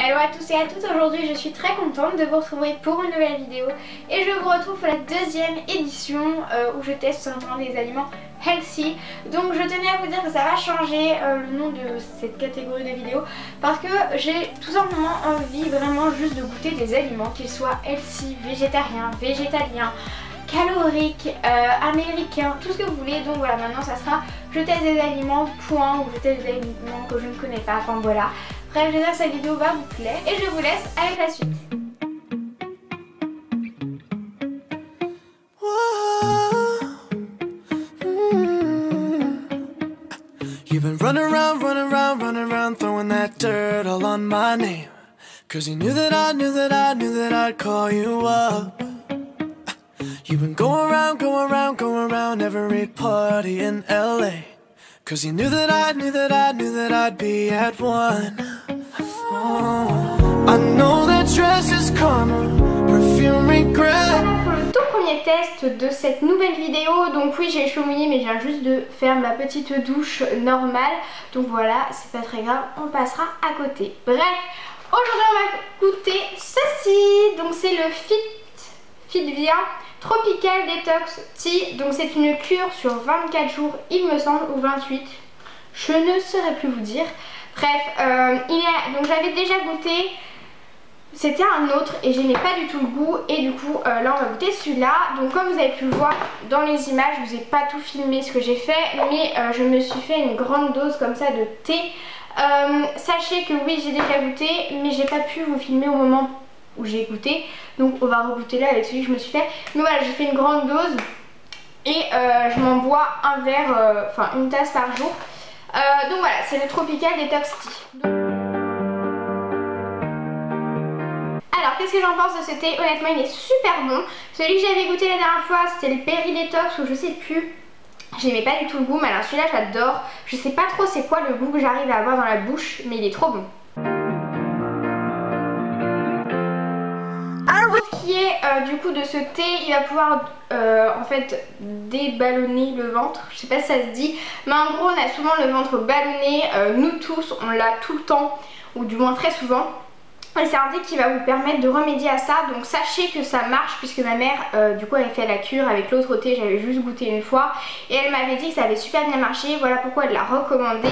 Hello à tous et à toutes, aujourd'hui je suis très contente de vous retrouver pour une nouvelle vidéo et je vous retrouve pour la deuxième édition où je teste simplement des aliments healthy. Donc je tenais à vous dire que ça va changer le nom de cette catégorie de vidéos parce que j'ai tout simplement envie vraiment juste de goûter des aliments, qu'ils soient healthy, végétariens, végétaliens, caloriques, américains, tout ce que vous voulez. Donc voilà, maintenant ça sera je teste des aliments point ou je teste des aliments que je ne connais pas, enfin voilà. Bref, j'espère que cette vidéo va vous plaire et je vous laisse avec la suite. You've been running around, throwing that dirt all on my name. Cause you knew that I'd call you up. You've been going around every party in LA. Cause you knew that I'd be at one. Oh, I know that dress is karma, perfume regret. Pour le tout premier test de cette nouvelle vidéo, donc oui j'ai les cheveux mouillés mais je viens juste de faire ma petite douche normale. Donc voilà, c'est pas très grave, on passera à côté. Bref, aujourd'hui on va goûter ceci. Donc c'est le Fitvia Tropical Detox Tea. Donc c'est une cure sur 24 jours il me semble, ou 28. Je ne saurais plus vous dire. Bref, donc j'avais déjà goûté. C'était un autre et j'aimais pas du tout le goût. Et du coup là on va goûter celui-là. Donc comme vous avez pu le voir dans les images, je vous ai pas tout filmé ce que j'ai fait, mais je me suis fait une grande dose comme ça de thé. Sachez que oui j'ai déjà goûté, mais j'ai pas pu vous filmer au moment où j'ai goûté. Donc on va regoûter là avec celui que je me suis fait. Mais voilà, j'ai fait une grande dose et je m'en bois un verre, enfin une tasse par jour. Donc voilà, c'est le Tropical Detox Tea. Alors qu'est-ce que j'en pense de ce thé? Honnêtement il est super bon. Celui que j'avais goûté la dernière fois c'était le Berry Detox ou je sais plus. J'aimais pas du tout le goût, mais alors celui-là j'adore. Je sais pas trop c'est quoi le goût que j'arrive à avoir dans la bouche, mais il est trop bon. Pour ce qui est du coup de ce thé, il va pouvoir en fait déballonner le ventre. Je sais pas si ça se dit, mais en gros on a souvent le ventre ballonné. Nous tous on l'a tout le temps, ou du moins très souvent. Et c'est un thé qui va vous permettre de remédier à ça. Donc sachez que ça marche puisque ma mère du coup avait fait la cure avec l'autre thé. J'avais juste goûté une fois et elle m'avait dit que ça avait super bien marché. Voilà pourquoi elle l'a recommandé.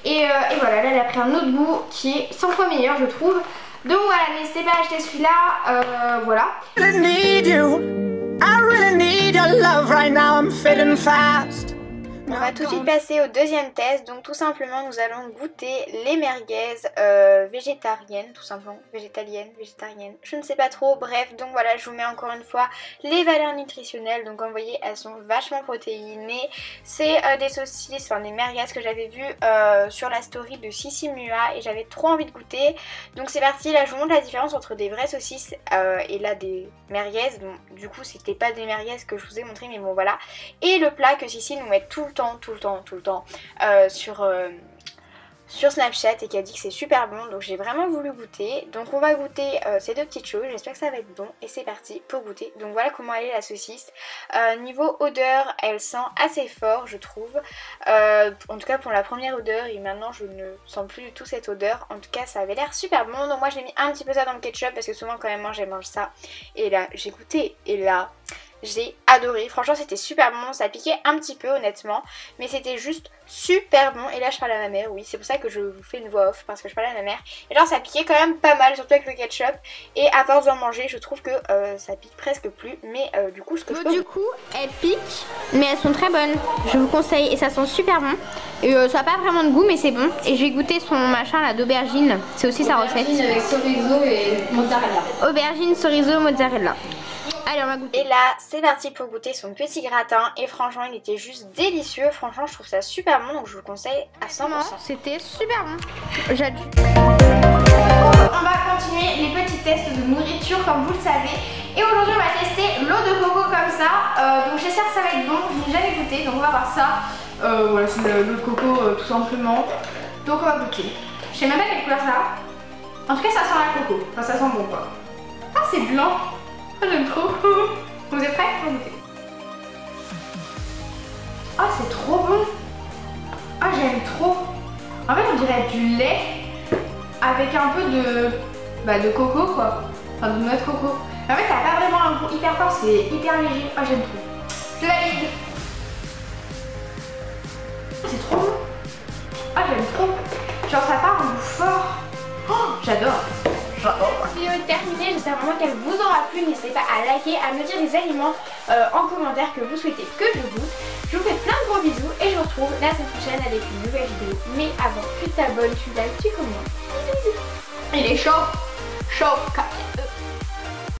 Et voilà, là elle a pris un autre goût qui est 100 fois meilleur je trouve. Donc voilà, n'hésitez pas à acheter celui-là, voilà. On va tout de suite passer au deuxième test. Donc tout simplement nous allons goûter les merguez végétariennes, tout simplement, végétaliennes, je ne sais pas trop. Bref, donc voilà, je vous mets encore une fois les valeurs nutritionnelles. Donc comme vous voyez elles sont vachement protéinées. C'est des saucisses, enfin des merguez que j'avais vu sur la story de Sissi Mua et j'avais trop envie de goûter. Donc c'est parti, là je vous montre la différence entre des vraies saucisses et là des merguez. Bon, du coup c'était pas des merguez que je vous ai montré mais bon voilà. Et le plat que Sissi nous met tout le temps sur Snapchat et qui a dit que c'est super bon, donc j'ai vraiment voulu goûter. Donc on va goûter ces deux petites choses, j'espère que ça va être bon et c'est parti pour goûter. Donc voilà comment elle est la saucisse. Niveau odeur elle sent assez fort je trouve, en tout cas pour la première odeur, et maintenant je ne sens plus du tout cette odeur. En tout cas ça avait l'air super bon, donc moi j'ai mis un petit peu ça dans le ketchup parce que souvent quand même je mange ça. Et là j'ai goûté et là j'ai adoré, franchement c'était super bon, ça piquait un petit peu honnêtement, mais c'était juste super bon. Et là je parle à ma mère, oui c'est pour ça que je vous fais une voix off, parce que je parle à ma mère. Et genre ça piquait quand même pas mal, surtout avec le ketchup, et à force d'en manger je trouve que ça pique presque plus. Mais du coup ce que je peux... Du coup elles piquent, mais elles sont très bonnes, je vous conseille, et ça sent super bon. Et ça n'a pas vraiment de goût mais c'est bon. Et je vais goûter son machin là d'aubergine, c'est aussi sa recette. Aubergine avec chorizo et mozzarella. Aubergine, chorizo, mozzarella. Allez on va goûter. Et là c'est parti pour goûter son petit gratin. Et franchement il était juste délicieux. Franchement je trouve ça super bon, donc je vous le conseille à 100%. C'était super bon. J'adore. On va continuer les petits tests de nourriture comme vous le savez. Et aujourd'hui on va tester l'eau de coco comme ça. Donc j'espère que ça va être bon. Je n'ai jamais goûté donc on va voir ça. Voilà c'est l'eau de coco tout simplement. Donc on va goûter. Je sais même pas quelle couleur ça a. En tout cas ça sent la coco. Enfin ça sent bon quoi. Ah c'est blanc. J'aime trop. Vous êtes prêts pour goûter? Ah c'est trop bon. Ah j'aime trop. En fait on dirait du lait avec un peu de coco quoi, enfin de noix de coco. Mais en fait ça n'a pas vraiment un goût hyper fort, c'est hyper léger. Oh j'aime trop. Je valide. C'est trop bon. Ah j'aime trop. Genre ça part un goût fort. Oh j'adore. Vidéo est terminée, j'espère vraiment qu'elle vous aura plu. N'hésitez pas à liker, à me dire les aliments en commentaire que vous souhaitez que je goûte. Je vous fais plein de gros bisous et je vous retrouve la semaine prochaine avec une nouvelle vidéo. Mais avant, tu t'abonnes, tu likes, tu commentes. Bisous bisous. Il est chaud, chaud.